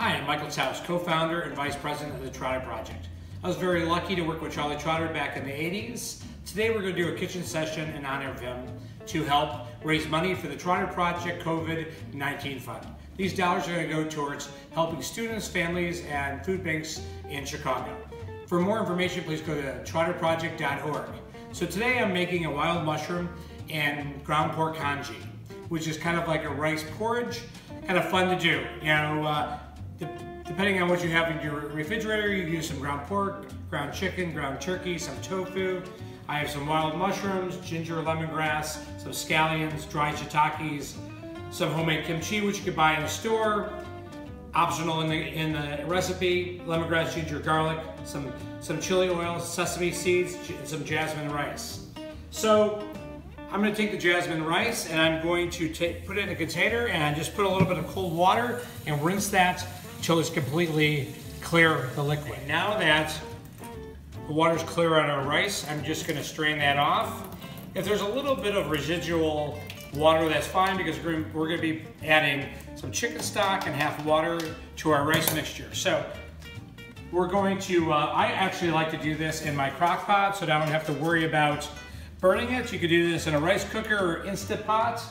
Hi, I'm Michael Taus, co-founder and vice president of the Trotter Project. I was very lucky to work with Charlie Trotter back in the 80s. Today we're going to do a kitchen session in honor of him to help raise money for the Trotter Project COVID-19 Fund. These dollars are going to go towards helping students, families, and food banks in Chicago. For more information, please go to trotterproject.org. So today I'm making a wild mushroom and ground pork congee, which is kind of like a rice porridge, kind of fun to do. You know, depending on what you have in your refrigerator, you can use some ground pork, ground chicken, ground turkey, some tofu. I have some wild mushrooms, ginger, lemongrass, some scallions, dried shiitakes, some homemade kimchi, which you can buy in the store. Optional in the recipe: lemongrass, ginger, garlic, some chili oil, sesame seeds, and some jasmine rice. So I'm going to take the jasmine rice and I'm going to put it in a container and just put a little bit of cold water and rinse that until it's completely clear, the liquid. Now that the water's clear on our rice, I'm just going to strain that off. If there's a little bit of residual water, that's fine, because we're going to be adding some chicken stock and half water to our rice mixture. So we're going to, I actually like to do this in my crock pot so that I don't have to worry about burning it. You could do this in a rice cooker or Instant Pot,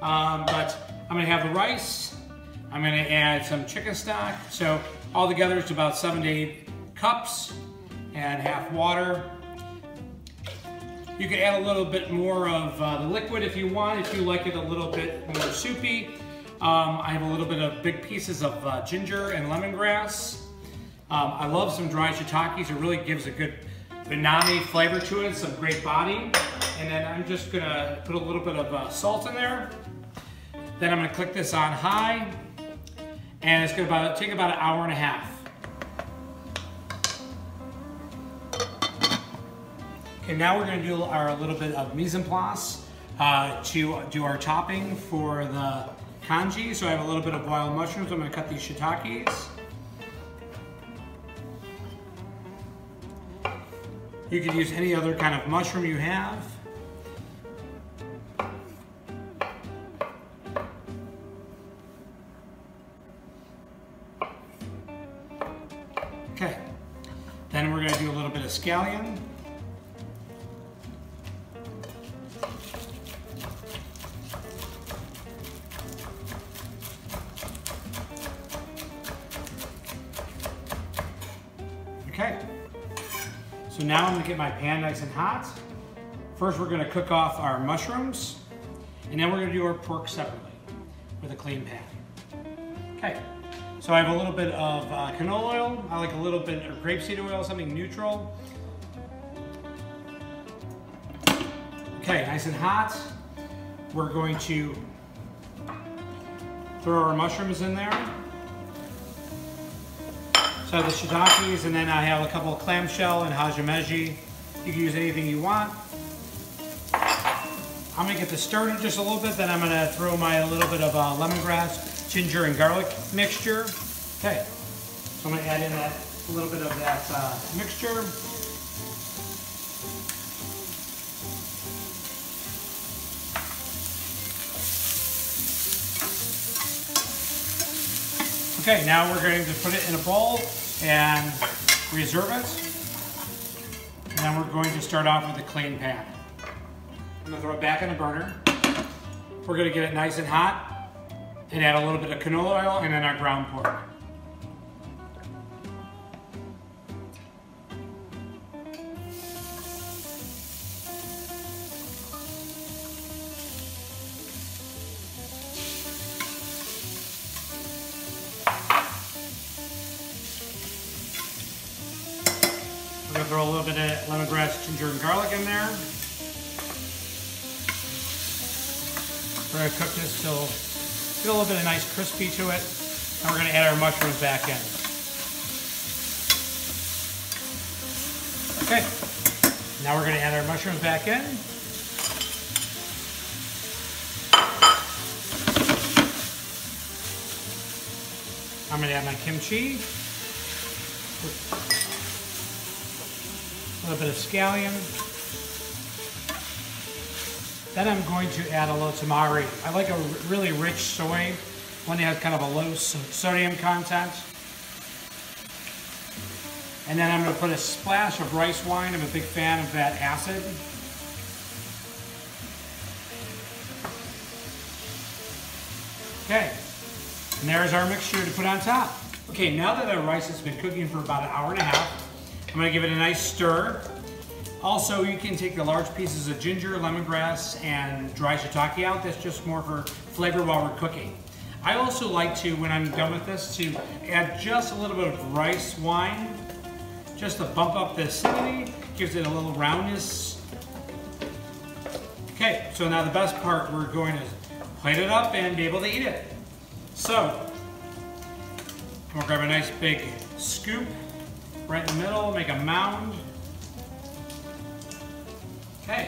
but I'm going to have the rice. I'm going to add some chicken stock. So all together it's about 7 to 8 cups and half water. You can add a little bit more of the liquid if you want, if you like it a little bit more soupy. I have a little bit of big pieces of ginger and lemongrass. I love some dried shiitakes. It really gives a good umami flavor to it, some great body. And then I'm just gonna put a little bit of salt in there. Then I'm gonna click this on high, and it's gonna take about an hour and a half. Okay, now we're gonna do our little bit of mise en place to do our topping for the congee. So I have a little bit of wild mushrooms. I'm gonna cut these shiitakes. You could use any other kind of mushroom you have. Okay, then we're going to do a little bit of scallion. Okay. So now I'm going to get my pan nice and hot. First we're going to cook off our mushrooms, and then we're going to do our pork separately with a clean pan. Okay, so I have a little bit of canola oil. I like a little bit of grapeseed oil, something neutral. Okay, nice and hot. We're going to throw our mushrooms in there. So I have the shiitakes, and then I have a couple of clamshell and hajameji. You can use anything you want. I'm gonna get this stirred just a little bit, then I'm gonna throw my little bit of lemongrass, ginger, and garlic mixture. Okay, so I'm gonna add in a little bit of that mixture. Okay, now we're going to put it in a bowl and reserve it. And then we're going to start off with a clean pan. I'm going to throw it back on the burner. We're going to get it nice and hot and add a little bit of canola oil and then our ground pork. We're going to throw a little bit of lemongrass, ginger, and garlic in there. We're going to cook this till get a little bit of nice crispy to it. And we're going to add our mushrooms back in. Okay, now we're going to add our mushrooms back in. I'm going to add my kimchi. A little bit of scallion. Then I'm going to add a little tamari. I like a really rich soy one that has kind of a low sodium content. And then I'm going to put a splash of rice wine. I'm a big fan of that acid. Okay, and there's our mixture to put on top. Okay, now that our rice has been cooking for about an hour and a half, I'm going to give it a nice stir. Also, you can take the large pieces of ginger, lemongrass, and dry shiitake out. That's just more for flavor while we're cooking. I also like to, when I'm done with this, to add just a little bit of rice wine, just to bump up the acidity, gives it a little roundness. Okay, so now the best part, we're going to plate it up and be able to eat it. So, we'll grab a nice big scoop right in the middle, make a mound. Okay,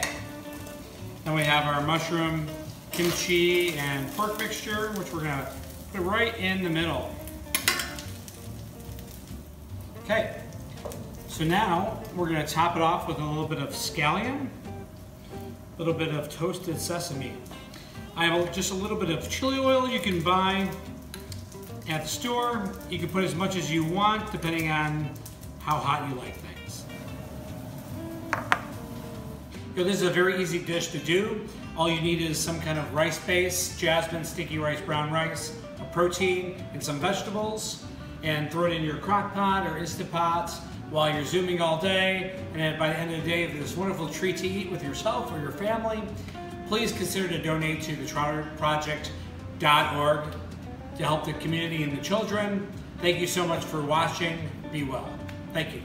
then we have our mushroom, kimchi, and pork mixture, which we're gonna put right in the middle. Okay, so now we're gonna top it off with a little bit of scallion, a little bit of toasted sesame. I have just a little bit of chili oil you can buy at the store. You can put as much as you want depending on how hot you like things. This is a very easy dish to do. All you need is some kind of rice base, jasmine, sticky rice, brown rice, a protein, and some vegetables, and throw it in your crock pot or Instant Pot while you're Zooming all day. And then by the end of the day, if this wonderful treat to eat with yourself or your family, please consider to donate to the TrouterProject.org to help the community and the children. Thank you so much for watching. Be well. Thank you.